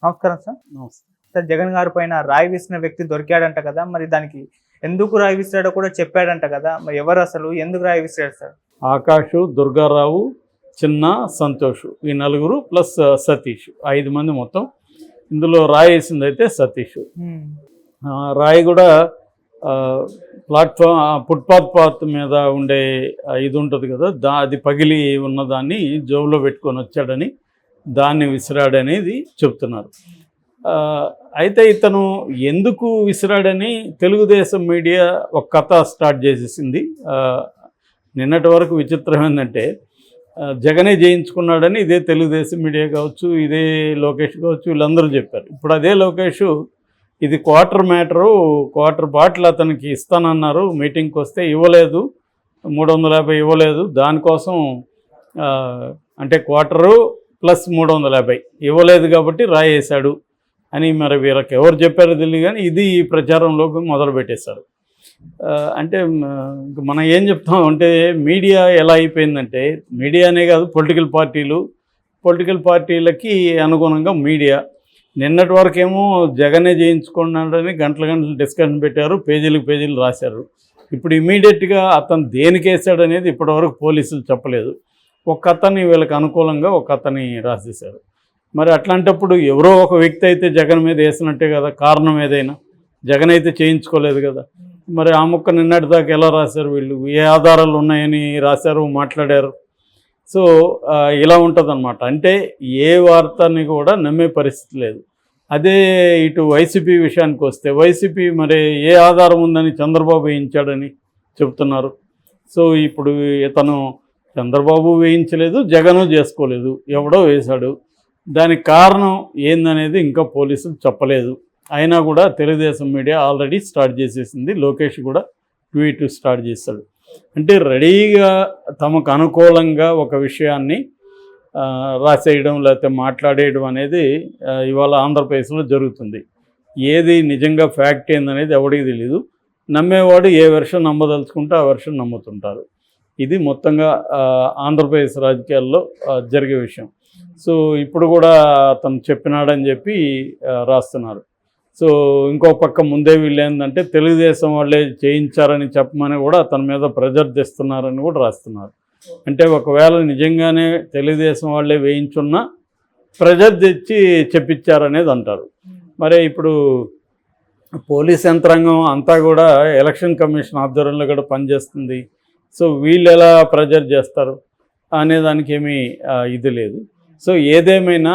నమస్కారం సార్. నమస్తే. సార్, జగన్ గారి పైన రాయి విసిన వ్యక్తి దొరికాడంట కదా, మరి దానికి ఎందుకు రాయి విసిరాడో కూడా చెప్పాడంట కదా, మరి ఎవరు అసలు ఎందుకు రాయి విసిరాడు సార్? ఆకాషు, దుర్గారావు, చిన్న, సంతోష్, ఈ నలుగురు ప్లస్ సతీష్, 5 మంది మొత్తం. ఇందులో రాయి వేసింది అయితే సతీష్. రాయి కూడా ఫుట్పాత్ మీద ఉండే ఇది ఉంటుంది కదా, అది పగిలి ఉన్నదాన్ని జోబులో పెట్టుకొని వచ్చాడని దాన్ని విసిరాడనేది చెప్తున్నారు. అయితే ఇతను ఎందుకు విసిరాడని తెలుగుదేశం మీడియా ఒక కథ స్టార్ట్ చేసేసింది. నిన్నటి వరకు విచిత్రం ఏంటంటే జగనే జయించుకున్నాడని ఇదే తెలుగుదేశం మీడియా కావచ్చు, ఇదే లోకేష్ కావచ్చు, వీళ్ళందరూ చెప్పారు. ఇప్పుడు అదే లోకేష్ ఇది క్వార్టర్ బాటిల్ అతనికి ఇస్తానన్నారు, మీటింగ్కి వస్తే ఇవ్వలేదు, 350 ఇవ్వలేదు, దానికోసం అంటే క్వార్టరు ప్లస్ 350 ఇవ్వలేదు కాబట్టి రాయేశాడు అని మరి వీళ్ళకి ఎవరు చెప్పారో తెలియదు, కానీ ఇది ఈ ప్రచారంలోకి మొదలు పెట్టేశారు. అంటే మనం ఏం చెప్తాం అంటే మీడియా ఎలా అయిపోయిందంటే, మీడియానే కాదు పొలిటికల్ పార్టీలకి అనుగుణంగా మీడియా. నిన్నటి వరకేమో జగనే జయించుకున్నాడని గంటలు డిస్కషన్ పెట్టారు, పేజీలు రాశారు. ఇప్పుడు ఇమీడియట్గా అతను దేనికి వేసాడు అనేది ఇప్పటివరకు పోలీసులు చెప్పలేదు. ఒక అతన్ని వీళ్ళకి అనుకూలంగా ఒక అతన్ని రాసేశారు. మరి అట్లాంటప్పుడు ఎవరో ఒక వ్యక్తి అయితే జగన్ మీద వేసినట్టే కదా, కారణం ఏదైనా. జగన్ అయితే చేయించుకోలేదు కదా, మరి ఆ ముక్క నిన్నటి దాకా ఎలా రాశారు వీళ్ళు, ఏ ఆధారాలు ఉన్నాయని రాశారు, మాట్లాడారు. సో ఇలా ఉంటుందన్నమాట. అంటే ఏ వార్తని కూడా నమ్మే పరిస్థితి లేదు. అదే ఇటు వైసీపీ విషయానికి వస్తే, వైసీపీ మరి ఏ ఆధారం ఉందని చంద్రబాబు వేయించాడని చెబుతున్నారు. సో ఇప్పుడు ఇతను చంద్రబాబు వేయించలేదు, జగను చేసుకోలేదు, ఎవడో వేశాడు. దానికి కారణం ఏందనేది ఇంకా పోలీసులు చెప్పలేదు. అయినా కూడా తెలుగుదేశం మీడియా ఆల్రెడీ స్టార్ట్ చేసేసింది. లోకేష్ కూడా ట్వీట్ స్టార్ట్ చేశాడు. అంటే రెడీగా తమకు అనుకూలంగా ఒక విషయాన్ని రాసేయడం లేకపోతే మాట్లాడేయడం అనేది ఇవాళ ఆంధ్రప్రదేశ్లో జరుగుతుంది. ఏది నిజంగా ఫ్యాక్ట్ ఏందనేది ఎవడికి తెలియదు. నమ్మేవాడు ఏ వెర్షన్ నమ్మదలుచుకుంటే ఆ వెర్షన్ నమ్ముతుంటారు. ఇది మొత్తంగా ఆంధ్రప్రదేశ్ రాజకీయాల్లో జరిగే విషయం. సో ఇప్పుడు కూడా అతను చెప్పినాడని చెప్పి రాస్తున్నారు. సో ఇంకో పక్క ముందే వీళ్ళు ఏంటంటే తెలుగుదేశం వాళ్ళే చేయించారని చెప్పమని కూడా అతని మీద ప్రెజర్ తెస్తున్నారని కూడా రాస్తున్నారు. అంటే ఒకవేళ నిజంగానే తెలుగుదేశం వాళ్ళే వేయించున్నా ప్రెజర్ తెచ్చి చెప్పించారనేది అంటారు. మరి ఇప్పుడు పోలీస్ యంత్రాంగం అంతా కూడా ఎలక్షన్ కమిషన్ ఆధ్వర్యంలో కూడా పనిచేస్తుంది. సో వీళ్ళు ఎలా ప్రెజర్ చేస్తారు అనేదానికి ఏమీ ఇది లేదు. సో ఏదేమైనా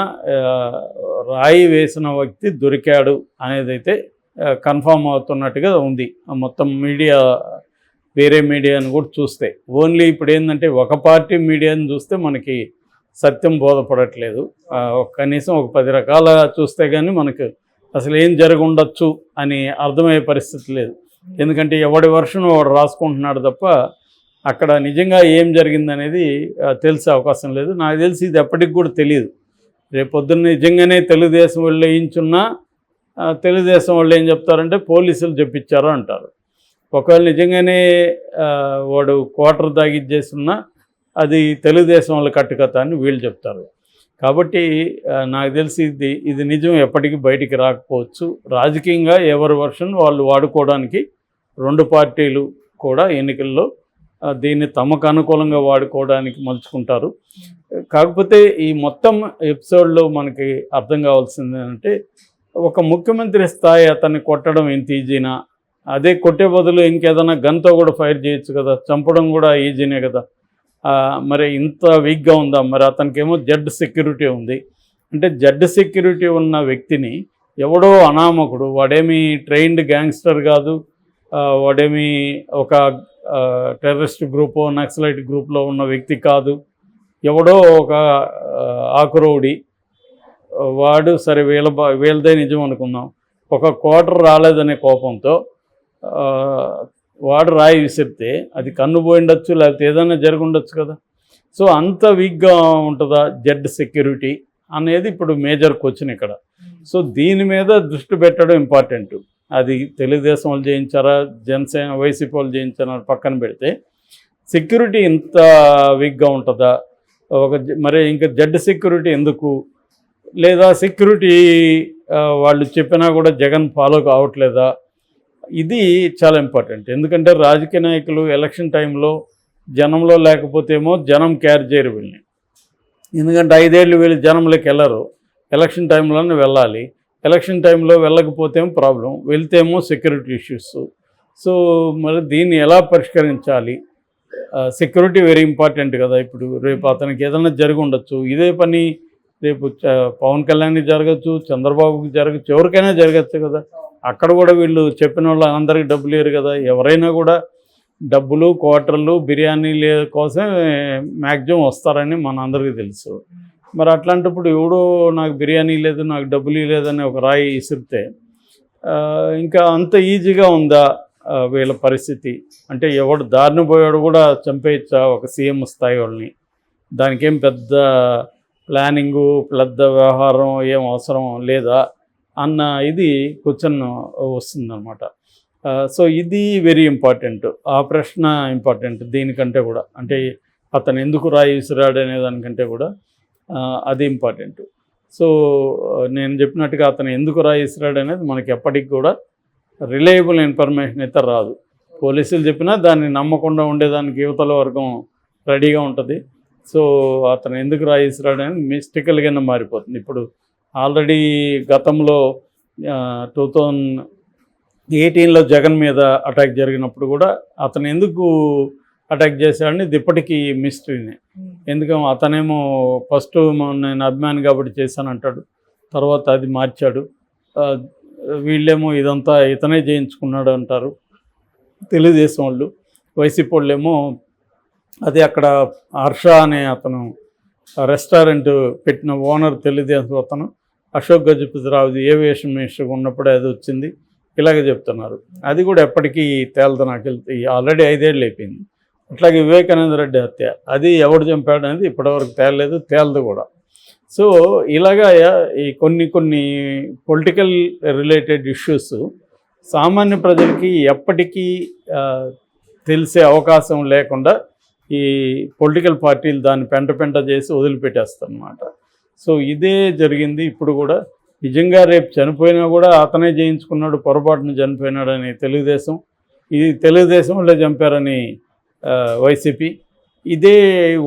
రాయి వేసిన వ్యక్తి దొరికాడు అనేది అయితే కన్ఫామ్ అవుతున్నట్టుగా ఉంది. మొత్తం మీడియా, వేరే మీడియాను కూడా చూస్తే, ఓన్లీ ఇప్పుడు ఏంటంటే ఒక పార్టీ మీడియాను చూస్తే మనకి సత్యం బోధపడట్లేదు. కనీసం ఒక 10 రకాల చూస్తే కానీ మనకు అసలు ఏం జరిగి ఉండొచ్చు అని అర్థమయ్యే పరిస్థితి లేదు. ఎందుకంటే ఎవడి వర్షన్ వాడు రాసుకుంటున్నాడు తప్ప అక్కడ నిజంగా ఏం జరిగిందనేది తెలిసే అవకాశం లేదు. నాకు తెలిసి ఇది ఎప్పటికి కూడా తెలియదు. రేపొద్దున్న నిజంగానే తెలుగుదేశం వాళ్ళు వేయించున్నా తెలుగుదేశం వాళ్ళు ఏం చెప్తారంటే పోలీసులు చెప్పించారు అంటారు. ఒకవేళ నిజంగానే వాడు క్వార్టర్ తాగిచ్చేస్తున్నా అది తెలుగుదేశం వాళ్ళ కట్టుకథ అని వీళ్ళు చెప్తారు. కాబట్టి నాకు తెలిసి ఇది నిజం ఎప్పటికీ బయటికి రాకపోవచ్చు. రాజకీయంగా ఎవరి వర్షన్ వాళ్ళు వాడుకోవడానికి 2 పార్టీలు కూడా ఎన్నికల్లో దీన్ని తమకు అనుకూలంగా వాడుకోవడానికి మలుచుకుంటారు. కాకపోతే ఈ మొత్తం ఎపిసోడ్లో మనకి అర్థం కావాల్సింది ఏంటంటే, ఒక ముఖ్యమంత్రి స్థాయి అతన్ని కొట్టడం ఎంత ఈజీనా, అదే కొట్టే బదులు ఇంకేదైనా గన్తో కూడా ఫైర్ చేయొచ్చు కదా, చంపడం కూడా ఈజీనే కదా. మరి ఇంత వీక్గా ఉందా? మరి అతనికేమో జెడ్ సెక్యూరిటీ ఉంది. అంటే జెడ్ సెక్యూరిటీ ఉన్న వ్యక్తిని ఎవడో అనామకుడు, వాడేమీ ట్రైన్డ్ గ్యాంగ్స్టర్ కాదు, వాడేమీ ఒక టెర్రరిస్ట్ గ్రూపో నక్సలైట్ గ్రూప్లో ఉన్న వ్యక్తి కాదు, ఎవడో ఒక ఆకురౌడి వాడు. సరే వీళ్ళదే నిజం అనుకుందాం. ఒక క్వార్టర్ రాలేదనే కోపంతో వాడు రాయి విసిరితే అది కన్ను పోయిండొచ్చు, లేకపోతే ఏదైనా జరిగి ఉండొచ్చు కదా. సో అంత వీక్గా ఉంటుందా జెడ్ సెక్యూరిటీ అనేది ఇప్పుడు మేజర్ క్వశ్చన్ ఇక్కడ. సో దీని మీద దృష్టి పెట్టడం ఇంపార్టెంట్. అది తెలుగుదేశం వాళ్ళు చేయించారా, జనసేన వైసీపీ వాళ్ళు చేయించారా పక్కన పెడితే, సెక్యూరిటీ ఇంత వీక్గా ఉంటుందా? మరి ఇంకా జెడ్ సెక్యూరిటీ ఎందుకు? లేదా సెక్యూరిటీ వాళ్ళు చెప్పినా కూడా జగన్ ఫాలో కావట్లేదా, ఇది చాలా ఇంపార్టెంట్. ఎందుకంటే రాజకీయ నాయకులు ఎలక్షన్ టైంలో జనంలో లేకపోతేమో జనం క్యారీ చేయరు వీళ్ళని. ఎందుకంటే 5 ఏళ్ళు వీళ్ళు జనంలోకి వెళ్ళరు, ఎలక్షన్ టైంలోనే వెళ్ళాలి. ఎలక్షన్ టైంలో వెళ్ళకపోతేమో ప్రాబ్లం, వెళ్తేమో సెక్యూరిటీ ఇష్యూస్. సో మరి దీన్ని ఎలా పరిష్కరించాలి? సెక్యూరిటీ వెరీ ఇంపార్టెంట్ కదా. ఇప్పుడు రేపు అతనికి ఏదైనా జరిగి ఉండొచ్చు, ఇదే పని రేపు పవన్ కళ్యాణ్కి జరగచ్చు, చంద్రబాబుకి జరగచ్చు, ఎవరికైనా జరగచ్చు కదా. అక్కడ కూడా వీళ్ళు చెప్పిన వాళ్ళు అందరికీ డబ్బులు లేరు కదా. ఎవరైనా కూడా డబ్బులు, క్వార్టర్లు, బిర్యానీల కోసం మ్యాక్సిమం వస్తారని మన అందరికీ తెలుసు. మరి అట్లాంటప్పుడు ఎవడో నాకు బిర్యానీ లేదు, నాకు డబ్బులు లేదని ఒక రాయి ఇసిరితే ఇంకా అంత ఈజీగా ఉందా వీళ్ళ పరిస్థితి? అంటే ఎవడు దారిని పోయాడు కూడా చంపేయచ్చా ఒక సీఎం స్థాయి వాళ్ళని? దానికేం పెద్ద ప్లానింగు, పెద్ద వ్యవహారం ఏం అవసరం లేదా అన్న ఇది క్వశ్చన్ వస్తుందన్నమాట. సో ఇది వెరీ ఇంపార్టెంట్. ఆ ప్రశ్న ఇంపార్టెంట్ దీనికంటే కూడా. అంటే అతను ఎందుకు రాయి విసిరాడు అనే దానికంటే కూడా అది ఇంపార్టెంట్. సో నేను చెప్పినట్టుగా అతను ఎందుకు రాయి విసిరాడు అనేది మనకి ఎప్పటికి కూడా రిలయబుల్ ఇన్ఫర్మేషన్ అయితే రాదు. పోలీసులు చెప్పినా దాన్ని నమ్మకుండా ఉండేదానికి యువతల వర్గం రెడీగా ఉంటుంది. సో అతను ఎందుకు రాయి విసిరాడు అనేది మిస్టేకల్గానే మారిపోతుంది. ఇప్పుడు ఆల్రెడీ గతంలో 2018లో జగన్ మీద అటాక్ జరిగినప్పుడు కూడా అతను ఎందుకు అటాక్ చేశాడని ఇది ఇప్పటికీ మిస్టరీనే. ఎందుకంటే అతనేమో ఫస్ట్ నేను అభిమాని కాబట్టి చేశానంటాడు, తర్వాత అది మార్చాడు. వీళ్ళేమో ఇదంతా ఇతనే చేయించుకున్నాడు అంటారు తెలుగుదేశం వాళ్ళు. వైసీపీ వాళ్ళేమో అది అక్కడ హర్ష అనే అతను రెస్టారెంట్ పెట్టిన ఓనర్ తెలుగుదేశం అతను అశోక్ గజపతిరావు ఏవియేషన్ మినిస్టర్గా ఉన్నప్పుడే అది వచ్చింది ఇలాగే చెప్తున్నారు. అది కూడా ఎప్పటికీ తేలదు నాకు వెళ్తే. ఆల్రెడీ 5 ఏళ్ళు అయిపోయింది. అట్లాగే వివేకానంద రెడ్డి హత్య, అది ఎవడు చంపాడు అనేది ఇప్పటివరకు తేలలేదు, తేలదు కూడా. సో ఇలాగా ఈ కొన్ని పొలిటికల్ రిలేటెడ్ ఇష్యూస్ సామాన్య ప్రజలకి ఎప్పటికీ తెలిసే అవకాశం లేకుండా ఈ పొలిటికల్ పార్టీలు దాన్ని పెంట చేసి వదిలిపెట్టేస్తారన్నమాట. సో ఇదే జరిగింది ఇప్పుడు కూడా. నిజంగా రేపు చనిపోయినా కూడా అతనే చేయించుకున్నాడు, పొరపాటున చనిపోయినాడని తెలుగుదేశం, ఇది తెలుగుదేశం వాళ్ళే చంపారని వైసీపీ, ఇదే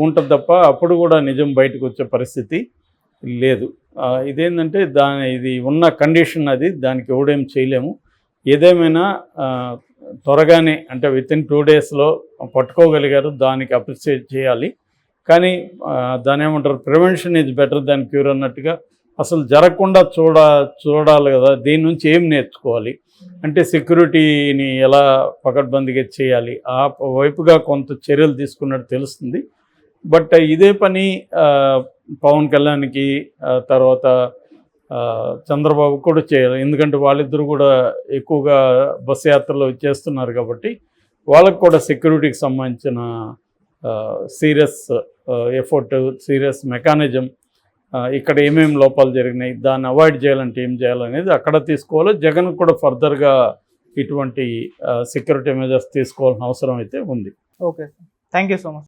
ఉంటుంది తప్ప అప్పుడు కూడా నిజం బయటకు వచ్చే పరిస్థితి లేదు. ఇదేంటంటే ఇది ఉన్న కండిషన్, అది దానికి ఎవడేం చేయలేము. ఏదేమైనా త్వరగానే అంటే వితిన్ 2 డేస్లో పట్టుకోగలిగారు, దానికి అప్రిషియేట్ చేయాలి. కానీ దాని ఏమంటారు, prevention is better than cure అన్నట్టుగా అసలు జరగకుండా చూడాలి కదా. దీని నుంచి ఏం నేర్చుకోవాలి అంటే సెక్యూరిటీని ఎలా పకడ్బందీగా చేయాలి, ఆ వైపుగా కొంత చర్యలు తీసుకున్నట్టు తెలుస్తుంది. బట్ ఇదే పని పవన్ కళ్యాణ్కి తర్వాత చంద్రబాబు కూడా చేయాలి. ఎందుకంటే వాళ్ళిద్దరూ కూడా ఎక్కువగా బస్సు యాత్రలో చేస్తున్నారు కాబట్టి వాళ్ళకు కూడా సెక్యూరిటీకి సంబంధించిన సీరియస్ ఎఫర్ట్, సీరియస్ మెకానిజం, ఇక్కడ ఏమేమి లోపాలు జరిగినాయి, దాన్ని అవాయిడ్ చేయాలంటే ఏం చేయాలనేది అక్కడ తీసుకోవాలి. జగన్ కూడా ఫర్దర్గా ఇటువంటి సెక్యూరిటీ మెజర్స్ తీసుకోవాల్సిన అవసరం అయితే ఉంది. Okay, thank you so much.